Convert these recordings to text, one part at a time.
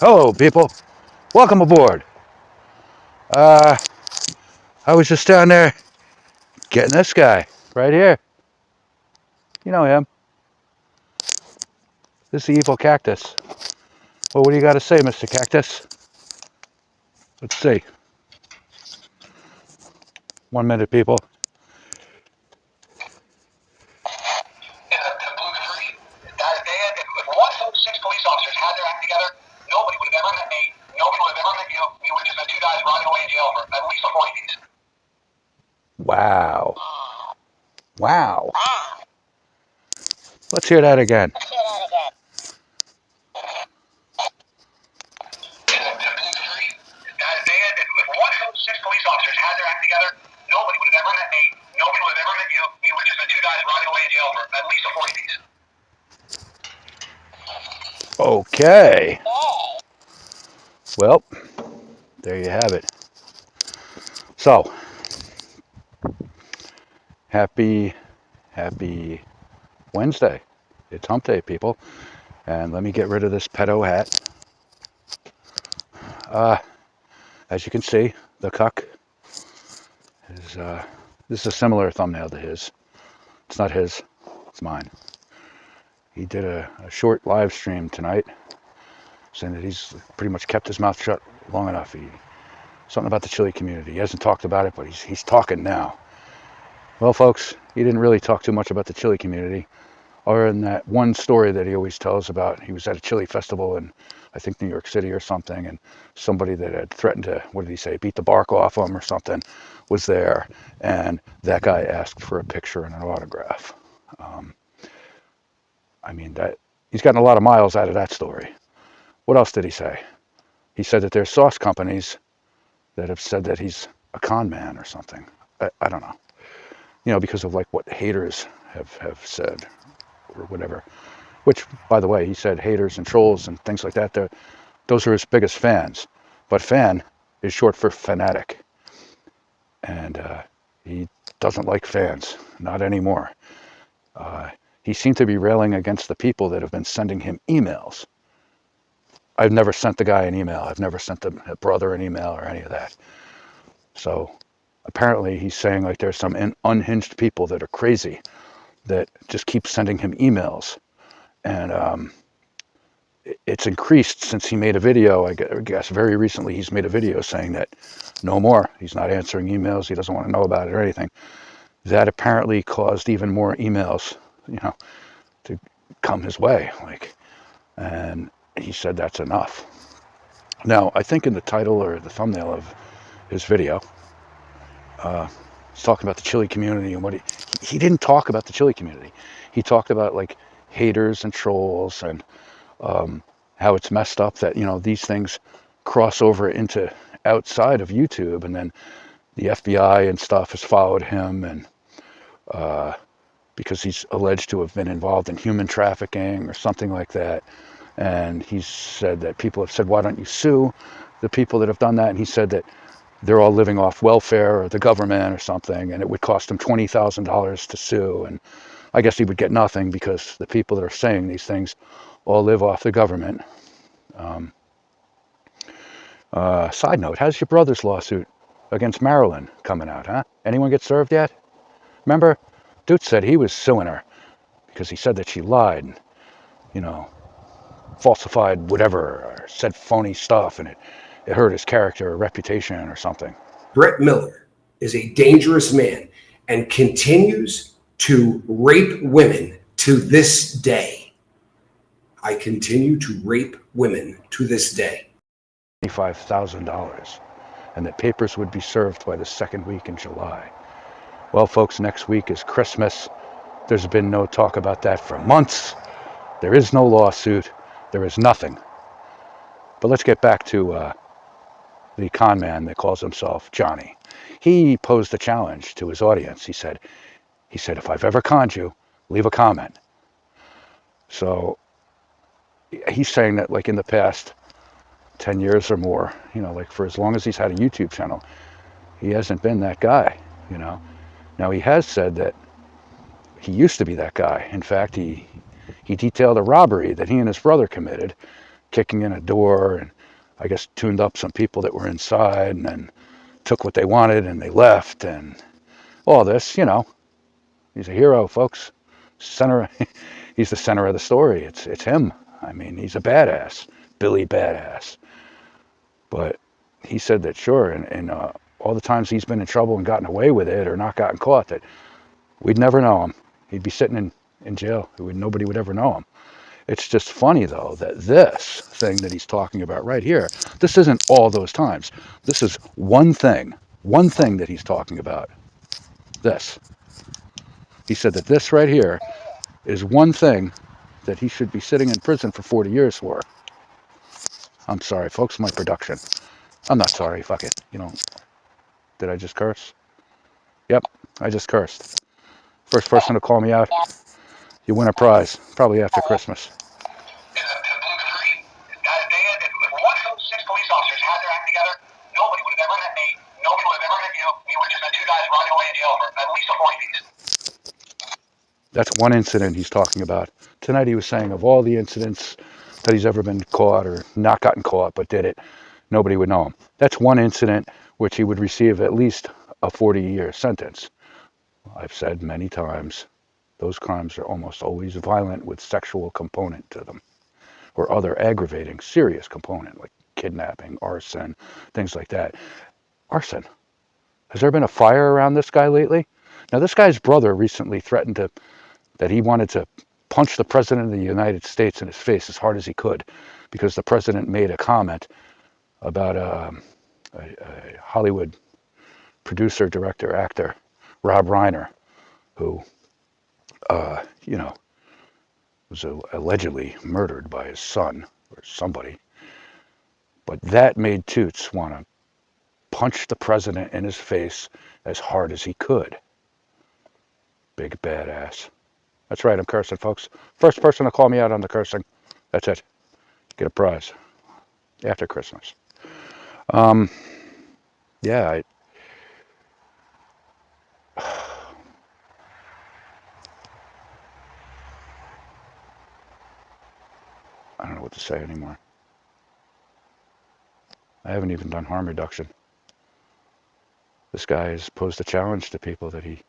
Hello, people. Welcome aboard. I was just down there getting this guy right here. You know him. This is the evil cactus. Well, what do you got to say, Mr. Cactus? Let's see. 1 minute, people. That day, if one of those 6 police officers had their act together, nobody would have ever met me. Nobody would have ever met you. We would have just been two guys rotting away in jail for at least 40 days. Wow. Wow. Let's hear that again. If one of those 6 police officers had their act together, nobody would have ever met me. Nobody would have ever met you. We would have just been two guys rotting away in jail for at least 40 days. Okay. Well, there you have it. So, happy Wednesday. It's hump day, people. And let me get rid of this pedo hat. As you can see, the cuck is, this is a similar thumbnail to his. It's not his, it's mine. He did a short live stream tonight saying that he's pretty much kept his mouth shut long enough. Something about the chili community. He hasn't talked about it, but he's talking now. Well, folks, he didn't really talk too much about the chili community, other than that one story that he always tells about. He was at a chili festival in, I think, New York City or something, and somebody that had threatened to, what did he say, beat the bark off him or something, was there, and that guy asked for a picture and an autograph. I mean, that he's gotten a lot of miles out of that story. What else did he say? He said that there's sauce companies that have said that he's a con man or something. I don't know. You know, because of like what haters have said or whatever. Which, by the way, he said haters and trolls and things like that, those are his biggest fans. But fan is short for fanatic. And he doesn't like fans, not anymore. He seemed to be railing against the people that have been sending him emails. I've never sent the guy an email. I've never sent a brother an email or any of that. So apparently he's saying like there's some unhinged people that are crazy that just keep sending him emails. And it's increased since he made a video. I guess very recently he's made a video saying that no more. He's not answering emails. He doesn't want to know about it or anything. That apparently caused even more emails, to come his way. And he said that's enough. Now, I think in the title or the thumbnail of his video, he's talking about the chili community and what he didn't talk about the chili community. He talked about like haters and trolls and how it's messed up that, these things cross over into outside of YouTube, and then the FBI and stuff has followed him, and because he's alleged to have been involved in human trafficking or something like that. And he said that people have said, why don't you sue the people that have done that? And he said that they're all living off welfare or the government or something, and it would cost him $20,000 to sue. And I guess he would get nothing because the people that are saying these things all live off the government. Side note, how's your brother's lawsuit against Marilyn coming out, huh? Anyone get served yet? Remember, Dude said he was suing her because he said that she lied, falsified whatever, or said phony stuff, and it hurt his character or reputation or something. Brett Miller is a dangerous man and continues to rape women to this day. I continue to rape women to this day. $25,000, and that papers would be served by the second week in July. Well, folks, next week is Christmas. There's been no talk about that for months. There is no lawsuit. There is nothing. But let's get back to the con man that calls himself Johnny. He posed a challenge to his audience. He said, if I've ever conned you, leave a comment. So he's saying that like in the past 10 years or more, like for as long as he's had a YouTube channel, he hasn't been that guy, Now he has said that he used to be that guy. In fact, he detailed a robbery that he and his brother committed kicking in a door and I guess tuned up some people that were inside and then took what they wanted and they left and all this, you know. He's a hero, folks. Center, he's the center of the story. It's him. I mean, he's a badass, Billy Badass. But he said that sure, and all the times he's been in trouble and gotten away with it or not gotten caught, that we'd never know him. He'd be sitting in jail. Nobody would ever know him. It's just funny, though, that this thing that he's talking about right here, this isn't all those times. This is one thing that he's talking about. This. He said that this right here is one thing that he should be sitting in prison for 40 years for. I'm sorry, folks, my production. I'm not sorry, fuck it. You know, did I just curse? Yep, I just cursed. First person to call me out, you win a prize, probably after Christmas. If one of those 6 police officers had their act together, nobody would have ever met me. Nobody would have ever met you. We would have just been 2 guys running away in jail for at least a 40 days. That's one incident he's talking about. Tonight he was saying of all the incidents that he's ever been caught or not gotten caught but did it, nobody would know him. That's one incident which he would receive at least a 40-year sentence. I've said many times, those crimes are almost always violent with sexual component to them or other aggravating serious component like kidnapping, arson, things like that. Arson. Has there been a fire around this guy lately? Now, this guy's brother recently threatened that he wanted to punch the president of the United States in his face as hard as he could because the president made a comment about a Hollywood producer, director, actor, Rob Reiner, who, you know, was allegedly murdered by his son or somebody. But that made Toots want to punch the president in his face as hard as he could. Big badass. That's right, I'm cursing, folks. First person to call me out on the cursing. That's it. Get a prize. After Christmas. Yeah, I don't know what to say anymore. I haven't even done harm reduction. This guy has posed a challenge to people that he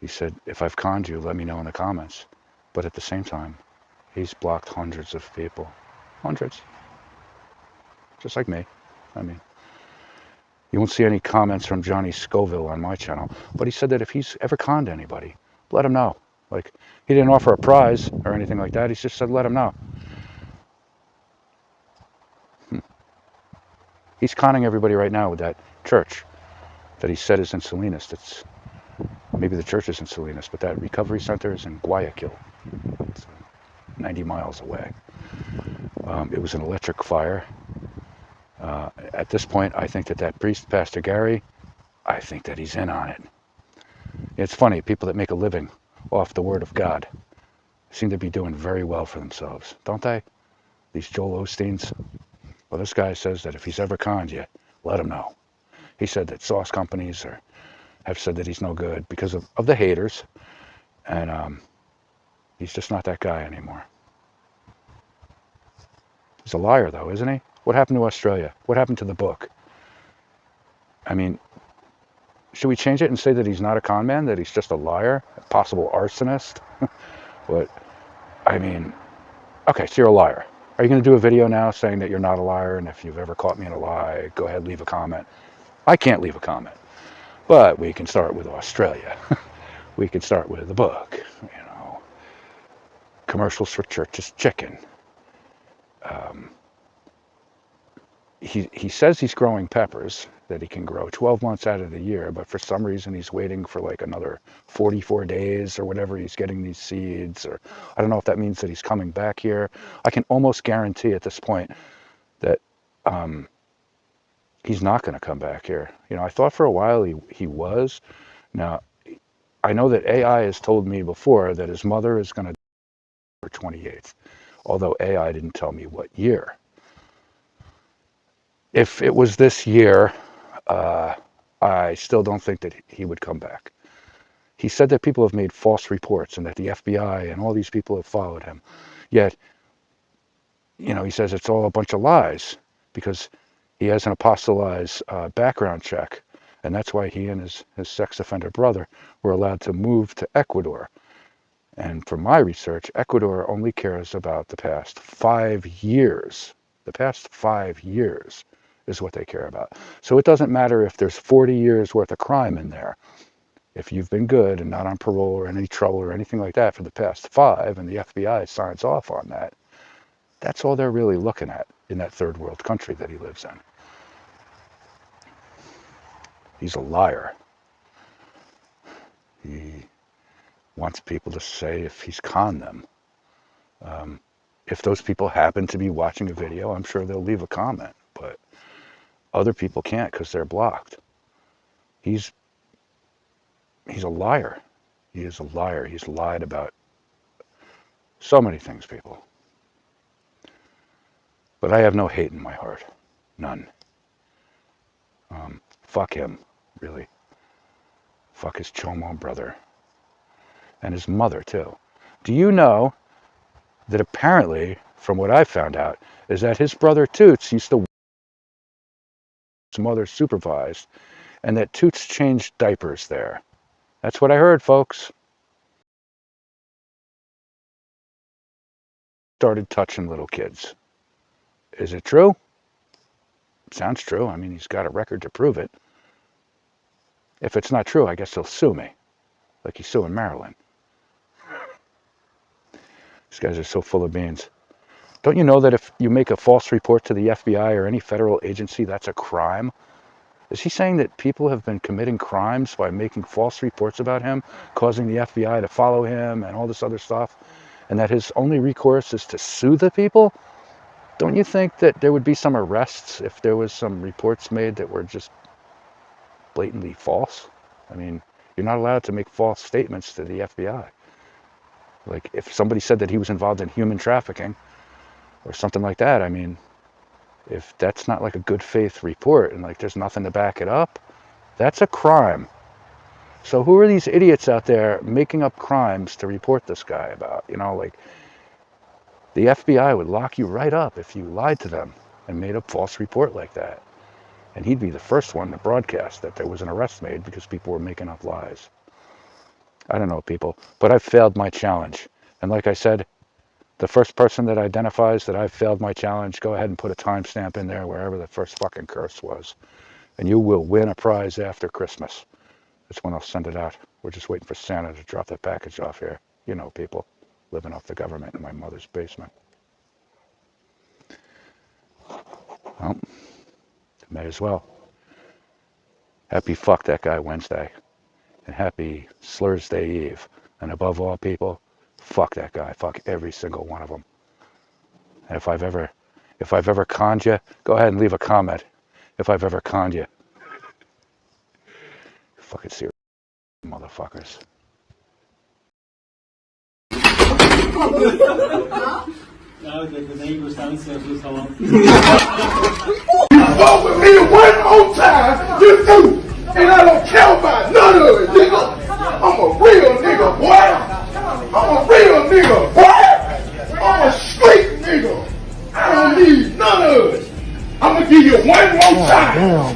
said, if I've conned you, let me know in the comments. But at the same time, he's blocked hundreds of people. Hundreds. Just like me. I mean, you won't see any comments from Johnny Scoville on my channel, but he said that if he's ever conned anybody, let him know. Like, he didn't offer a prize or anything like that. He just said, let him know. He's conning everybody right now with that church that he said is in Salinas. That's maybe the church is in Salinas, but that recovery center is in Guayaquil. It's 90 miles away. It was an electric fire. At this point, I think that priest, Pastor Gary, I think that he's in on it. It's funny, people that make a living off the word of God seem to be doing very well for themselves, don't they? These Joel Osteens. Well, this guy says that if he's ever conned you, let him know. He said that sauce companies have said that he's no good because of the haters, and he's just not that guy anymore. He's a liar, though, isn't he? What happened to Australia? What happened to the book? I mean, should we change it and say that he's not a con man, that he's just a liar, a possible arsonist? But, I mean, okay, so you're a liar. Are you going to do a video now saying that you're not a liar, and if you've ever caught me in a lie, go ahead, leave a comment? I can't leave a comment, but we can start with Australia. We can start with the book, you know, commercials for church's chicken. He says he's growing peppers that he can grow 12 months out of the year, but for some reason he's waiting for like another 44 days or whatever he's getting these seeds, or I don't know if that means that he's coming back here. I can almost guarantee at this point that he's not going to come back here. You know, I thought for a while he was. Now, I know that AI has told me before that his mother is going to die on December 28th, although AI didn't tell me what year. If it was this year, I still don't think that he would come back. He said that people have made false reports and that the FBI and all these people have followed him. Yet, he says it's all a bunch of lies because he has an apostolized background check. And that's why he and his sex offender brother were allowed to move to Ecuador. And from my research, Ecuador only cares about the past 5 years. The past 5 years is what they care about. So it doesn't matter if there's 40 years worth of crime in there. If you've been good and not on parole or in any trouble or anything like that for the past 5, and the FBI signs off on that, that's all they're really looking at in that third world country that he lives in. He's a liar. He wants people to say if he's conned them. If those people happen to be watching a video, I'm sure they'll leave a comment, but other people can't because they're blocked. He's a liar. He is a liar. He's lied about so many things, people. But I have no hate in my heart. None. Fuck him, really. Fuck his chomo brother. And his mother, too. Do you know that apparently, from what I found out, is that his brother Toots used to his mother supervised, and that Toots changed diapers there. That's what I heard, folks. Started touching little kids. Is it true? Sounds true. I mean, he's got a record to prove it. If it's not true, I guess he'll sue me. Like he's suing Maryland. These guys are so full of beans. Don't you know that if you make a false report to the FBI or any federal agency, that's a crime? Is he saying that people have been committing crimes by making false reports about him, causing the FBI to follow him and all this other stuff, and that his only recourse is to sue the people? Don't you think that there would be some arrests if there was some reports made that were just blatantly false? I mean, you're not allowed to make false statements to the FBI. Like, if somebody said that he was involved in human trafficking or something like that, I mean, if that's not like a good faith report and like there's nothing to back it up, that's a crime. So who are these idiots out there making up crimes to report this guy about? Like, the FBI would lock you right up if you lied to them and made a false report like that. And he'd be the first one to broadcast that there was an arrest made because people were making up lies. I don't know, people, but I've failed my challenge. And like I said, the first person that identifies that I've failed my challenge, go ahead and put a timestamp in there wherever the first fucking curse was. And you will win a prize after Christmas. That's when I'll send it out. We're just waiting for Santa to drop the package off here. You know, people, living off the government in my mother's basement. Well, may as well. Happy fuck that guy Wednesday. And happy Slursday Eve. And above all, people, fuck that guy. Fuck every single one of them. And if I've ever conned you, go ahead and leave a comment. If I've ever conned you. Fucking serious motherfuckers. You fuck with me one more time, you do. And I don't care about none of it, nigga. I'm a real nigga, boy. I'm a real nigga, boy. I'm a straight nigga. I don't need none of it. I'm gonna give you one more time.